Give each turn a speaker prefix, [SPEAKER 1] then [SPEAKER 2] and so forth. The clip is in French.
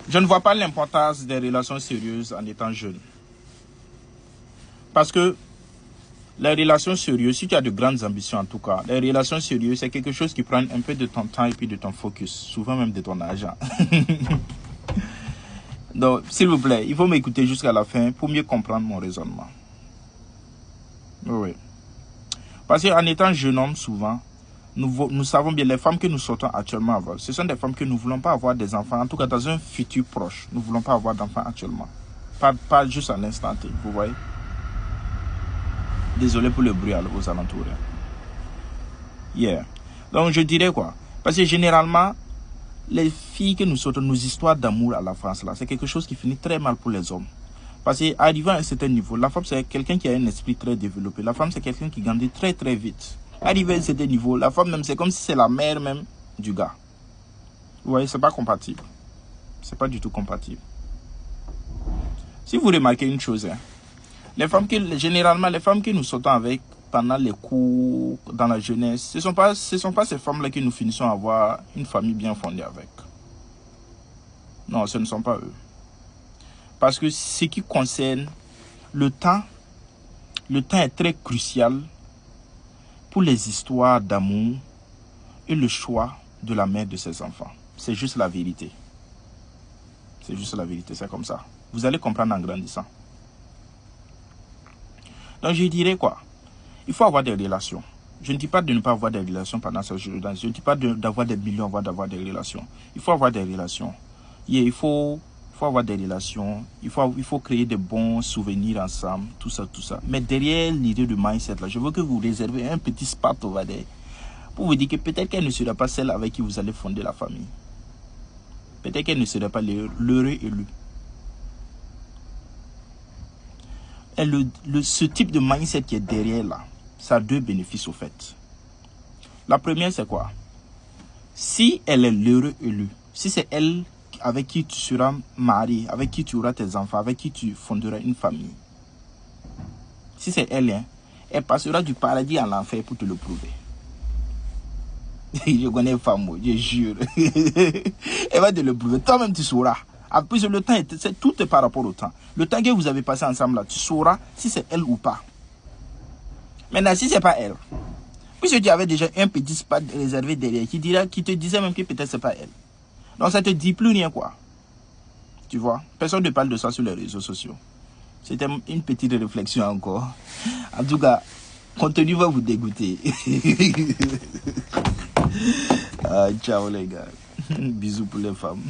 [SPEAKER 1] Je ne vois pas l'importance des relations sérieuses en étant jeune. Parce que les relations sérieuses, si tu as de grandes ambitions en tout cas, les relations sérieuses, c'est quelque chose qui prend un peu de ton temps et puis de ton focus, souvent même de ton argent. Donc, s'il vous plaît, il faut m'écouter jusqu'à la fin pour mieux comprendre mon raisonnement. Oui. Parce qu'en étant jeune homme, souvent, nous savons bien, les femmes que nous sortons actuellement avoir, ce sont des femmes que nous ne voulons pas avoir des enfants, en tout cas dans un futur proche. Nous ne voulons pas avoir d'enfants actuellement. Pas juste à l'instant T, vous voyez. Désolé pour le bruit aux alentours. Yeah. Donc je dirais quoi? Parce que généralement, les filles que nous sortons, nos histoires d'amour à la France, là, c'est quelque chose qui finit très mal pour les hommes. Parce qu'arrivant à un certain niveau, la femme c'est quelqu'un qui a un esprit très développé. La femme c'est quelqu'un qui grandit très très vite. Arrivé à un certain niveau, la femme même c'est comme si c'est la mère même du gars. Vous voyez, c'est pas compatible. C'est pas du tout compatible. Si vous remarquez une chose, hein, généralement les femmes que nous sortons avec pendant les cours, dans la jeunesse, ce sont pas ces femmes-là que nous finissons à avoir une famille bien fondée avec. Non, ce ne sont pas eux. Parce que ce qui concerne le temps est très crucial pour les histoires d'amour et le choix de la mère de ses enfants. C'est juste la vérité. C'est juste la vérité, c'est comme ça. Vous allez comprendre en grandissant. Donc je dirais quoi? Il faut avoir des relations. Je ne dis pas de ne pas avoir des relations pendant ce jour. Je ne dis pas d'avoir des millions avant d'avoir des relations. Il faut avoir des relations. Il faut avoir des relations. Il faut créer de bons souvenirs ensemble. Tout ça, tout ça. Mais derrière l'idée de mindset, là, je veux que vous réservez un petit spot over there pour vous dire que peut-être qu'elle ne sera pas celle avec qui vous allez fonder la famille. Peut-être qu'elle ne sera pas l'heureux élu. Et ce type de mindset qui est derrière là, ça a deux bénéfices au fait. La première, c'est quoi? Si elle est l'heureux élu, si c'est elle avec qui tu seras marié, avec qui tu auras tes enfants, avec qui tu fonderas une famille, si c'est elle, hein, elle passera du paradis à l'enfer pour te le prouver. Je connais une femme, je jure. Elle va te le prouver. Toi-même, tu sauras. En plus, le temps, tout est par rapport au temps. Le temps que vous avez passé ensemble, là, tu sauras si c'est elle ou pas. Maintenant, si ce n'est pas elle, puisque tu avais déjà un petit spot réservé derrière, qui te disait même que peut-être ce n'est pas elle. Donc, ça ne te dit plus rien, quoi. Tu vois, personne ne parle de ça sur les réseaux sociaux. C'était une petite réflexion encore. En tout cas, le contenu va vous dégoûter. Ciao les gars. Bisous pour les femmes.